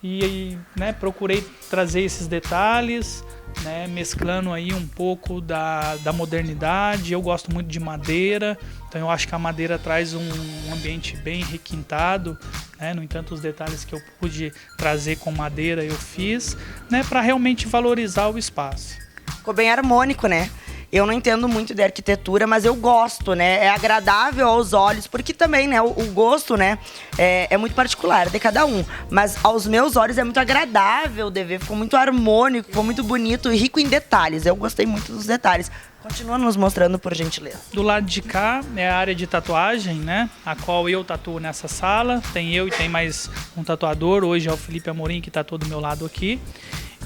e né, procurei trazer esses detalhes, né, mesclando aí um pouco da modernidade. Eu gosto muito de madeira, então eu acho que a madeira traz um ambiente bem requintado, né? No entanto, os detalhes que eu pude trazer com madeira eu fiz, né, para realmente valorizar o espaço. Ficou bem harmônico, né? eu não entendo muito de arquitetura, mas eu gosto, né? É agradável aos olhos, porque também, né, o gosto, né, é muito particular de cada um. Mas aos meus olhos é muito agradável de ver, ficou muito harmônico, ficou muito bonito e rico em detalhes. Eu gostei muito dos detalhes. Continua nos mostrando, por gentileza. Do lado de cá é a área de tatuagem, né? A qual eu tatuo nessa sala. Tem eu e tem mais um tatuador. Hoje é o Felipe Amorim, que tatua do meu lado aqui.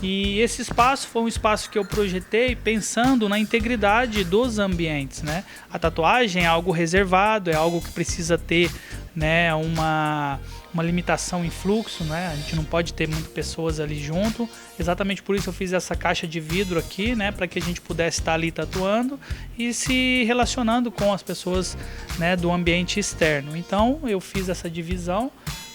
E esse espaço foi um espaço que eu projetei pensando na integridade dos ambientes, né? A tatuagem é algo reservado, é algo que precisa ter, né, uma limitação em fluxo, né? A gente não pode ter muitas pessoas ali junto. Exatamente por isso eu fiz essa caixa de vidro aqui, né, para que a gente pudesse estar ali tatuando e se relacionando com as pessoas, né, do ambiente externo. Então eu fiz essa divisão,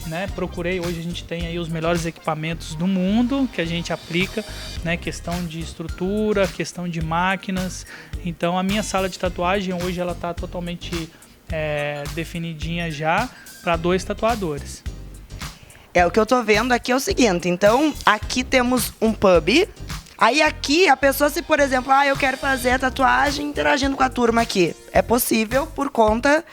né? Procurei, hoje a gente tem aí os melhores equipamentos do mundo que a gente aplica, né? Questão de estrutura, questão de máquinas. Então a minha sala de tatuagem hoje ela está totalmente definidinha já para 2 tatuadores. O que eu tô vendo aqui é o seguinte, então aqui temos um pub. Aí aqui a pessoa, se por exemplo, eu quero fazer a tatuagem interagindo com a turma aqui, é possível por conta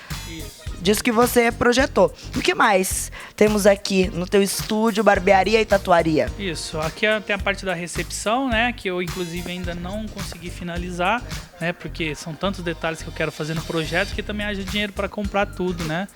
disso que você projetou. E o que mais temos aqui no teu estúdio, barbearia e tatuaria? Isso, aqui tem a parte da recepção, né, que eu inclusive ainda não consegui finalizar, né, porque são tantos detalhes que eu quero fazer no projeto que também haja dinheiro para comprar tudo, né,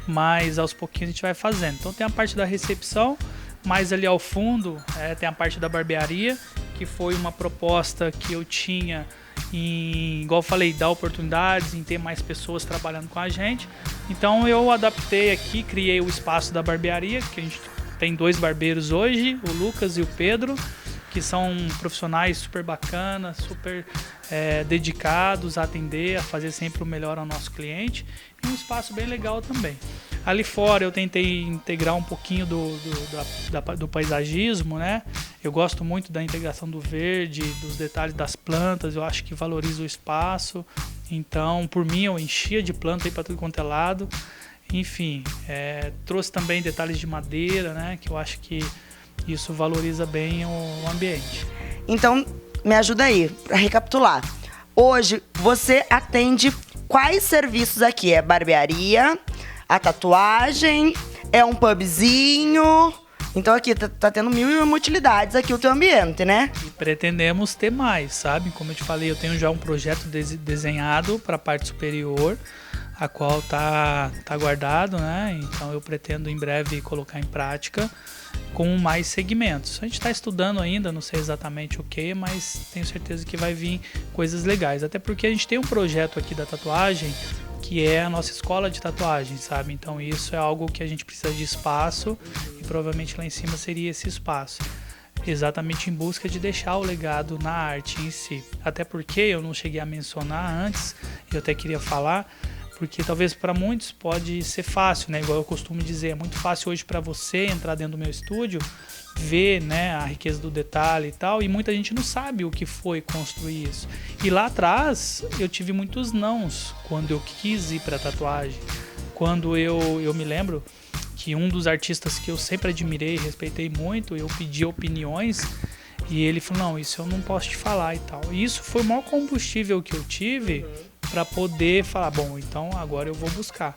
mas aos pouquinhos a gente vai fazendo. Então tem a parte da recepção, mais ali ao fundo tem a parte da barbearia, que foi uma proposta que eu tinha igual eu falei, dar oportunidades, em ter mais pessoas trabalhando com a gente. Então eu adaptei aqui, criei o espaço da barbearia, que a gente tem 2 barbeiros hoje, o Lucas e o Pedro, que são profissionais super bacanas, super dedicados a atender, a fazer sempre o melhor ao nosso cliente, e um espaço bem legal também. Ali fora eu tentei integrar um pouquinho do paisagismo, né? Eu gosto muito da integração do verde, dos detalhes das plantas, eu acho que valoriza o espaço. Então, por mim, eu enchia de planta aí para tudo quanto é lado. Enfim, trouxe também detalhes de madeira, né? Que eu acho que isso valoriza bem o ambiente. Então, me ajuda aí, para recapitular. Hoje, você atende quais serviços aqui? É barbearia, a tatuagem, é um pubzinho. Então aqui tá tendo 1000 utilidades aqui o teu ambiente, né? E pretendemos ter mais, sabe? Como eu te falei, eu tenho já um projeto desenhado para a parte superior, a qual tá guardado, né? Então eu pretendo em breve colocar em prática com mais segmentos. A gente está estudando ainda, não sei exatamente o que, mas tenho certeza que vai vir coisas legais. Até porque a gente tem um projeto aqui da tatuagem, que é a nossa escola de tatuagem, sabe? Então isso é algo que a gente precisa de espaço e provavelmente lá em cima seria esse espaço. Exatamente em busca de deixar o legado na arte em si. Até porque eu não cheguei a mencionar antes, eu até queria falar, porque talvez para muitos pode ser fácil, né? Igual eu costumo dizer, é muito fácil hoje para você entrar dentro do meu estúdio, ver, né, a riqueza do detalhe e tal, e muita gente não sabe o que foi construir isso. E lá atrás eu tive muitos nãos quando eu quis ir para tatuagem. Quando eu me lembro que um dos artistas que eu sempre admirei e respeitei muito, eu pedi opiniões e ele falou, não, isso eu não posso te falar e tal. E isso foi o maior combustível que eu tive para poder falar, bom, então agora eu vou buscar.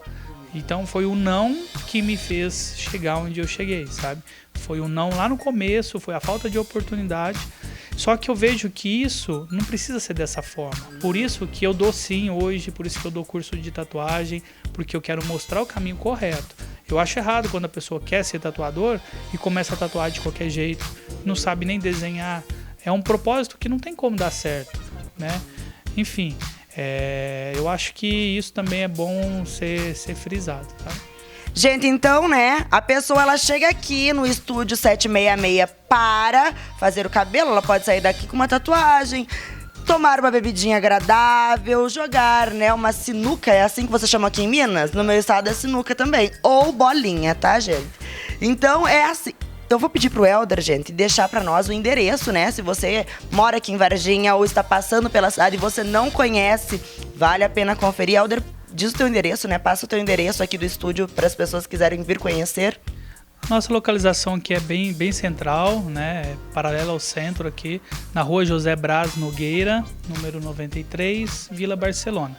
Então foi o não que me fez chegar onde eu cheguei, sabe? Foi o não lá no começo, foi a falta de oportunidade. Só que eu vejo que isso não precisa ser dessa forma. Por isso que eu dou sim hoje, por isso que eu dou curso de tatuagem, porque eu quero mostrar o caminho correto. Eu acho errado quando a pessoa quer ser tatuador e começa a tatuar de qualquer jeito, não sabe nem desenhar. É um propósito que não tem como dar certo, né? Enfim, eu acho que isso também é bom ser frisado, tá? Gente, então, né, a pessoa ela chega aqui no estúdio 766 para fazer o cabelo, ela pode sair daqui com uma tatuagem, tomar uma bebidinha agradável, jogar, né, uma sinuca, é assim que você chama aqui em Minas? No meu estado é sinuca também, ou bolinha, tá, gente? Então, é assim. Eu vou pedir pro Helder, gente, deixar pra nós o endereço, né? Se você mora aqui em Varginha ou está passando pela cidade e você não conhece, vale a pena conferir. Helder, diz o teu endereço, né? Passa o teu endereço aqui do estúdio para as pessoas que quiserem vir conhecer. Nossa localização aqui é bem central, né? Paralela ao centro aqui, na rua José Braz Nogueira, número 93, Vila Barcelona.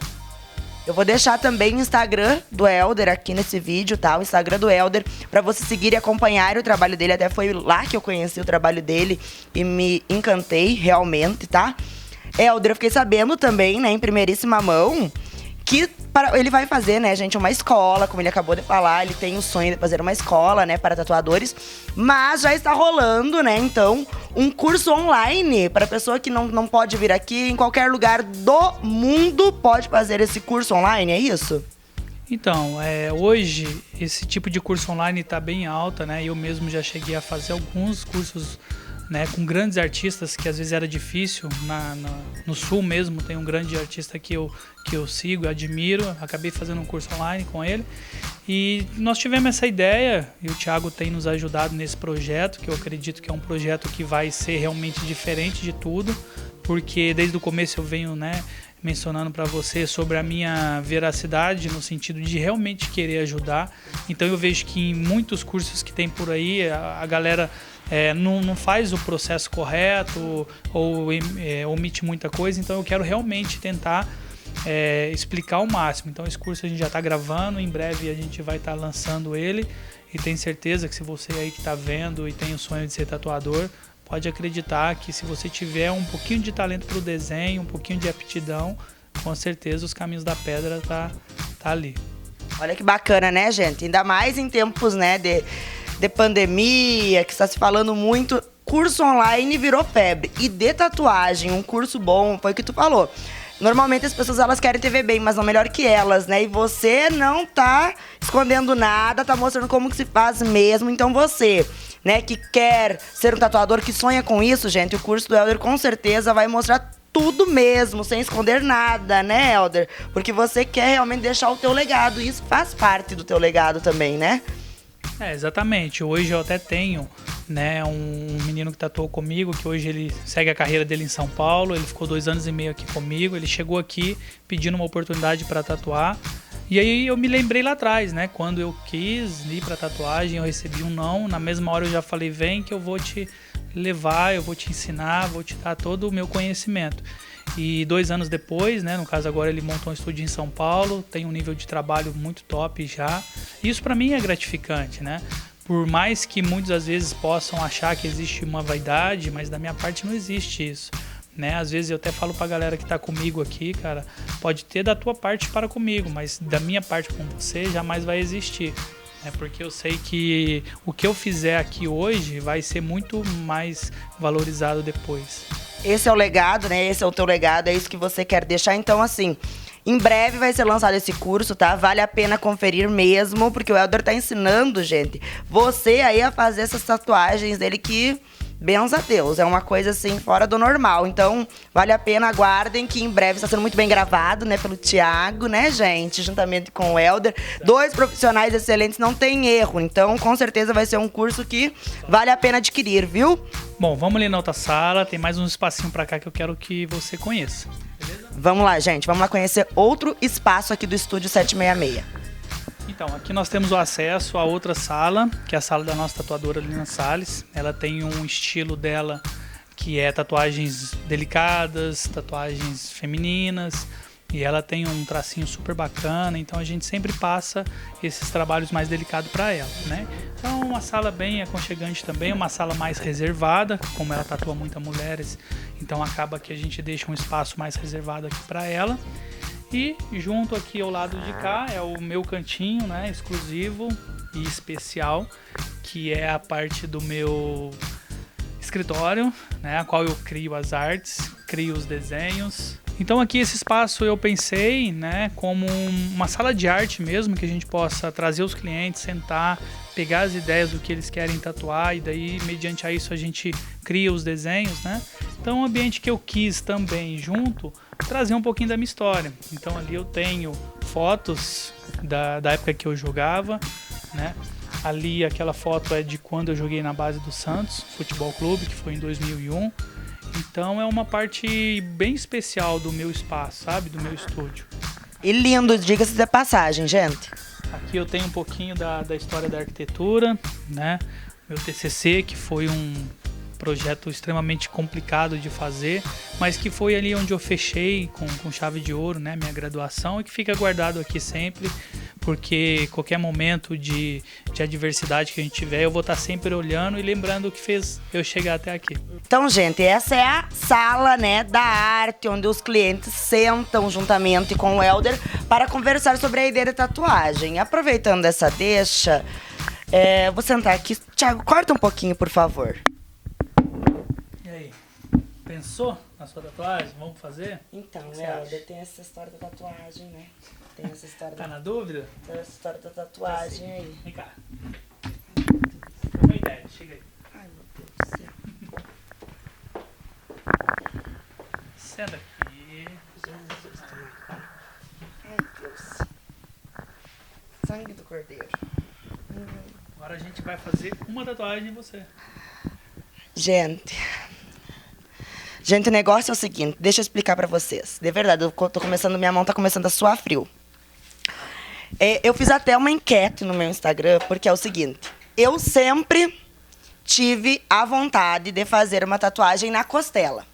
Eu vou deixar também o Instagram do Helder aqui nesse vídeo, tá? O Instagram do Helder, pra você seguir e acompanhar o trabalho dele. Até foi lá que eu conheci o trabalho dele e me encantei realmente, tá? Helder, eu fiquei sabendo também, né, em primeiríssima mão, que ele vai fazer, né, gente, uma escola, como ele acabou de falar, ele tem o sonho de fazer uma escola, né, para tatuadores, mas já está rolando, né, então, um curso online para pessoa que não pode vir aqui, em qualquer lugar do mundo pode fazer esse curso online, é isso? Então, hoje esse tipo de curso online está bem alta, né, eu mesmo já cheguei a fazer alguns cursos, né, com grandes artistas, que às vezes era difícil, no Sul mesmo tem um grande artista que eu sigo, eu admiro, acabei fazendo um curso online com ele, e nós tivemos essa ideia, e o Thiago tem nos ajudado nesse projeto, que eu acredito que é um projeto que vai ser realmente diferente de tudo, porque desde o começo eu venho, né, mencionando para você sobre a minha veracidade, no sentido de realmente querer ajudar. Então eu vejo que em muitos cursos que tem por aí, a galera não faz o processo correto ou omite muita coisa, então eu quero realmente tentar explicar ao máximo. Então esse curso a gente já está gravando, em breve a gente vai estar lançando ele, e tenho certeza que se você aí que está vendo e tem o sonho de ser tatuador, pode acreditar que se você tiver um pouquinho de talento para o desenho, um pouquinho de aptidão, com certeza os caminhos da pedra tá ali. Olha que bacana, né, gente? Ainda mais em tempos, né, de pandemia, que está se falando muito, curso online virou febre. E de tatuagem, um curso bom, foi o que tu falou. Normalmente as pessoas, elas querem te ver bem, mas não melhor que elas, né? E você não tá escondendo nada, tá mostrando como que se faz mesmo. Então você, né, que quer ser um tatuador, que sonha com isso, gente, o curso do Helder com certeza vai mostrar tudo mesmo, sem esconder nada, né, Helder? Porque você quer realmente deixar o teu legado, e isso faz parte do teu legado também, né? Exatamente. Hoje eu até tenho, né, um menino que tatuou comigo, que hoje ele segue a carreira dele em São Paulo. Ele ficou 2 anos e meio aqui comigo. Ele chegou aqui pedindo uma oportunidade para tatuar. E aí eu me lembrei lá atrás, né, quando eu quis ir para tatuagem, eu recebi um não. Na mesma hora eu já falei, vem que eu vou te levar, eu vou te ensinar, vou te dar todo o meu conhecimento. E 2 anos depois, né, no caso agora ele montou um estúdio em São Paulo, tem um nível de trabalho muito top já. Isso para mim é gratificante, né? Por mais que muitas às vezes possam achar que existe uma vaidade, mas da minha parte não existe isso, né? Às vezes eu até falo pra galera que tá comigo aqui, cara, pode ter da tua parte para comigo, mas da minha parte com você jamais vai existir. Porque eu sei que o que eu fizer aqui hoje vai ser muito mais valorizado depois. Esse é o legado, né? Esse é o teu legado, é isso que você quer deixar. Então, assim, em breve vai ser lançado esse curso, tá? Vale a pena conferir mesmo, porque o Helder tá ensinando, gente, você aí a fazer essas tatuagens dele que, benza a Deus, é uma coisa assim fora do normal. Então, vale a pena, aguardem que em breve está sendo muito bem gravado, né, pelo Thiago, né, gente, juntamente com o Helder. 2 profissionais excelentes, não tem erro. Então, com certeza vai ser um curso que vale a pena adquirir, viu? Bom, vamos ali na outra sala, tem mais um espacinho pra cá que eu quero que você conheça. Beleza? Vamos lá, gente, vamos lá conhecer outro espaço aqui do Estúdio 766. Então, aqui nós temos o acesso a outra sala, que é a sala da nossa tatuadora Lina Salles. Ela tem um estilo dela que é tatuagens delicadas, tatuagens femininas, e ela tem um tracinho super bacana, então a gente sempre passa esses trabalhos mais delicados para ela, né? Então, uma sala bem aconchegante também, uma sala mais reservada, como ela tatua muitas mulheres, então acaba que a gente deixa um espaço mais reservado aqui para ela. E junto aqui ao lado de cá é o meu cantinho, né, exclusivo e especial, que é a parte do meu escritório, né, a qual eu crio as artes, crio os desenhos. Então aqui esse espaço eu pensei, né, como uma sala de arte mesmo, que a gente possa trazer os clientes, sentar, pegar as ideias do que eles querem tatuar, e daí mediante a isso a gente cria os desenhos, né. Então um ambiente que eu quis também junto trazer um pouquinho da minha história. Então ali eu tenho fotos da época que eu jogava, né? Ali aquela foto é de quando eu joguei na base do Santos Futebol Clube, que foi em 2001. Então é uma parte bem especial do meu espaço, sabe? Do meu estúdio. E lindo, diga-se de passagem, gente. aqui eu tenho um pouquinho da história da arquitetura, né? Meu TCC, que foi um projeto extremamente complicado de fazer, mas que foi ali onde eu fechei com chave de ouro, né? Minha graduação, e que fica guardado aqui sempre, porque qualquer momento de adversidade que a gente tiver, eu vou estar sempre olhando e lembrando o que fez eu chegar até aqui. Então, gente, essa é a sala, né, da arte, onde os clientes sentam juntamente com o Helder para conversar sobre a ideia de tatuagem. Aproveitando essa deixa, vou sentar aqui. Thiago, corta um pouquinho, por favor. E aí, pensou na sua tatuagem? Vamos fazer? Então, O que você Helder, acha? tem essa história da tatuagem, né? Tem essa história Tá na dúvida? tem essa história da tatuagem aí. Vem cá. Tem uma ideia, chega aí. Ai, meu Deus do céu. Senta aqui. Jesus amado. Ai, Deus. Sangue do cordeiro. Agora a gente vai fazer uma tatuagem em você. Gente, o negócio é o seguinte, deixa eu explicar pra vocês. De verdade, minha mão tá começando a suar frio. Eu fiz até uma enquete no meu Instagram, porque é o seguinte, eu sempre tive a vontade de fazer uma tatuagem na costela.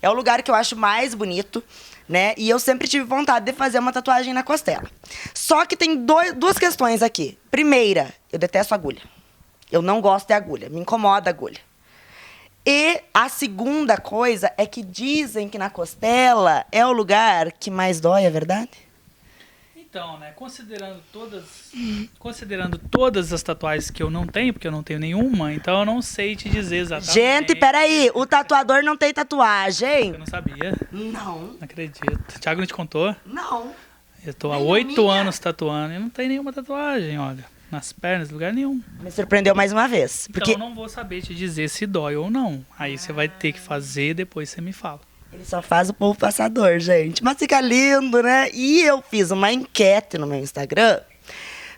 É o lugar que eu acho mais bonito, né? E eu sempre tive vontade de fazer uma tatuagem na costela. Só que tem duas questões aqui. Primeira, eu detesto agulha. Eu não gosto de agulha, me incomoda a agulha. E a segunda coisa é que dizem que na costela é o lugar que mais dói, é verdade? Então, né, considerando todas as tatuagens que eu não tenho, porque eu não tenho nenhuma, então eu não sei te dizer exatamente. Gente, peraí, o tatuador não tem tatuagem? Eu não sabia, Não, não acredito. Thiago não te contou? não. Eu tô há Nem a 8 minha. anos tatuando e não tem nenhuma tatuagem, olha. Nas pernas, lugar nenhum. Me surpreendeu mais uma vez. Então Porque eu não vou saber te dizer se dói ou não. Aí você vai ter que fazer e depois você me fala. ele só faz o povo passador, gente. Mas fica lindo, né? E eu fiz uma enquete no meu Instagram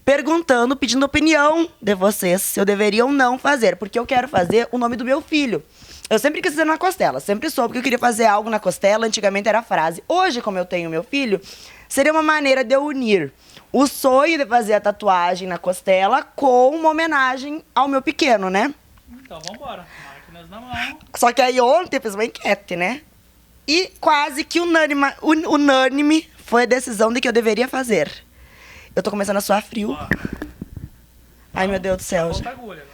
perguntando, pedindo opinião de vocês se eu deveria ou não fazer. Porque eu quero fazer o nome do meu filho. Eu sempre quis fazer na costela. Sempre soube que eu queria fazer algo na costela. Antigamente era a frase. Hoje, como eu tenho meu filho, seria uma maneira de eu unir o sonho de fazer a tatuagem na costela com uma homenagem ao meu pequeno, né? Então vambora. Máquinas na mão. Só que aí ontem eu fiz uma enquete, né? E quase que unânime foi a decisão de que eu deveria fazer. Eu tô começando a suar frio. Ó, Ai, meu Deus do céu. volta a agulha agora.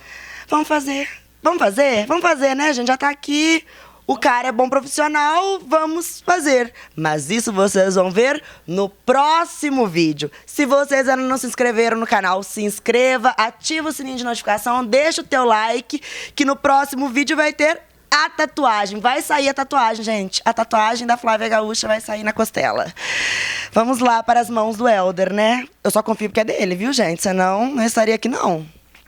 Vamos fazer. Vamos fazer? Vamos fazer, né, gente? Já tá aqui. O cara é bom profissional, vamos fazer. Mas isso vocês vão ver no próximo vídeo. Se vocês ainda não se inscreveram no canal, se inscreva, ativa o sininho de notificação, deixa o teu like, que no próximo vídeo vai ter a tatuagem. Vai sair a tatuagem, gente. A tatuagem da Flávia Gaúcha vai sair na costela. Vamos lá para as mãos do Helder, né? Eu só confio porque é dele, viu, gente? Senão, não estaria aqui, não.